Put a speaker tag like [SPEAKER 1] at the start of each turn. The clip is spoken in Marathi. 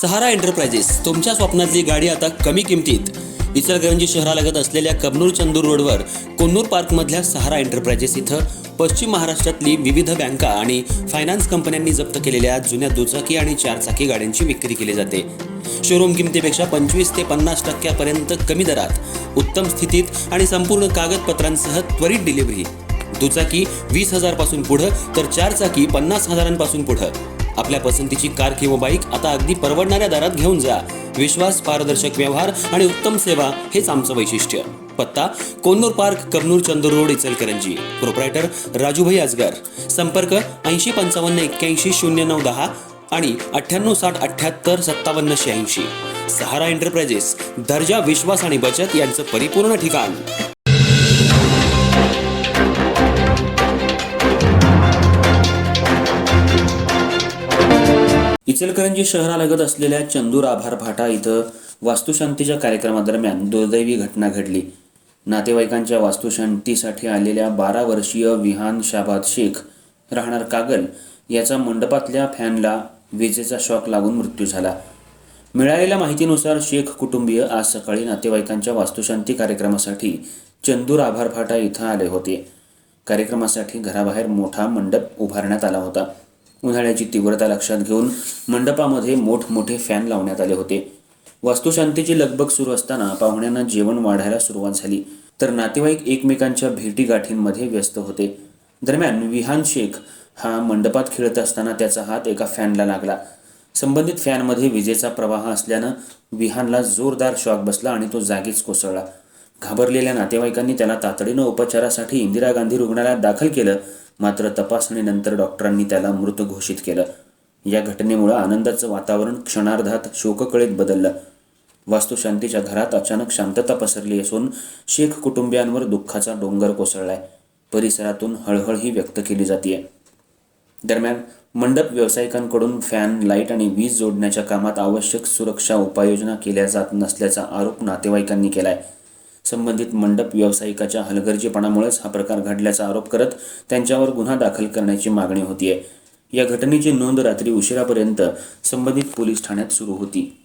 [SPEAKER 1] सहारा एंटरप्राइजेस तुमच्या स्वप्नातली गाडी आता कमी किमतीत. इचलकरंजी शहरालगत असलेल्या कबनूर चंदूर रोडवर कोन्नूर पार्कमधल्या सहारा एंटरप्राइजेस इथं पश्चिम महाराष्ट्रातली विविध बँका आणि फायनान्स कंपन्यांनी जप्त केलेल्या जुन्या दुचाकी आणि चारचाकी गाड्यांची विक्री केली जाते. शोरूम किमतीपेक्षा 25 ते 50% कमी दरात, उत्तम स्थितीत आणि संपूर्ण कागदपत्रांसह त्वरित डिलिव्हरी. दुचाकी 20,000 पासून पुढे तर चारचाकी 50,000 पुढे. आपल्या पसंतीची कार किंवा बाईक आता अगदी परवडणाऱ्या दरात घेऊन जा. विश्वास, पारदर्शक व्यवहार आणि उत्तम सेवा हेच आमचं वैशिष्ट्य. पत्ता Konnur park, Kabnur Chandur road, Ichalkaranji. Proprietor Rajubhai Ajgar. संपर्क 8055810910 आणि 9860785786. सहारा एंटरप्राइजेस, दर्जा, विश्वास आणि बचत यांचं परिपूर्ण ठिकाण. इचलकरंजी शहरालगत असलेल्या चंदूर आभार फाटा इथं वास्तुशांतीच्या कार्यक्रमादरम्यान दुर्दैवी घटना घडली. नातेवाईकांच्या वास्तुशांतीसाठी आलेल्या 12 वर्षीय विहान शाबाद शेख राहणार कागल याचा मंडपातल्या फॅनला विजेचा शॉक लागून मृत्यू झाला. मिळालेल्या माहितीनुसार शेख कुटुंबीय आज सकाळी नातेवाईकांच्या वास्तुशांती कार्यक्रमासाठी चंदूर आभार फाटा इथं आले होते. कार्यक्रमासाठी घराबाहेर मोठा मंडप उभारण्यात आला होता. उन्हाळ्याची तीव्रता लक्षात घेऊन मंडपामध्ये मोठमोठे फॅन लावण्यात आले होते. वास्तुशांतीची लगबग सुरू असताना पाहुण्यांना जेवण वाढायला सुरुवात झाली, तर नातेवाईक एकमेकांच्या भेटीगाठींमध्ये व्यस्त होते. दरम्यान विहान शेख हा मंडपात खेळत असताना त्याचा हात एका फॅनला लागला. संबंधित फॅनमध्ये विजेचा प्रवाह असल्यानं विहानला जोरदार शॉक बसला आणि तो जागीच कोसळला. घाबरलेल्या नातेवाईकांनी त्याला तातडीनं उपचारासाठी इंदिरा गांधी रुग्णालयात दाखल केलं, मात्र तपासणीनंतर डॉक्टरांनी त्याला मृत घोषित केलं. या घटनेमुळे आनंदाचं वातावरण क्षणार्धात शोककळीत बदललं. वास्तुशांतीच्या घरात अचानक शांतता पसरली असून शेख कुटुंबियांवर दुःखाचा डोंगर कोसळलाय. परिसरातून हळहळही व्यक्त केली जाते. दरम्यान मंडप व्यावसायिकांकडून फॅन, लाईट आणि वीज जोडण्याच्या कामात आवश्यक सुरक्षा उपाययोजना केल्या जात नसल्याचा आरोप नातेवाईकांनी केलाय. संबंधित मंडप व्यावसायिकाच्या हलगर्जीपणामुळेच हा प्रकार घडल्याचा आरोप करत त्यांच्यावर गुन्हा दाखल करण्याची मागणी होतीये. या घटनेची नोंद रात्री उशिरापर्यंत संबंधित पोलीस ठाण्यात सुरू होती.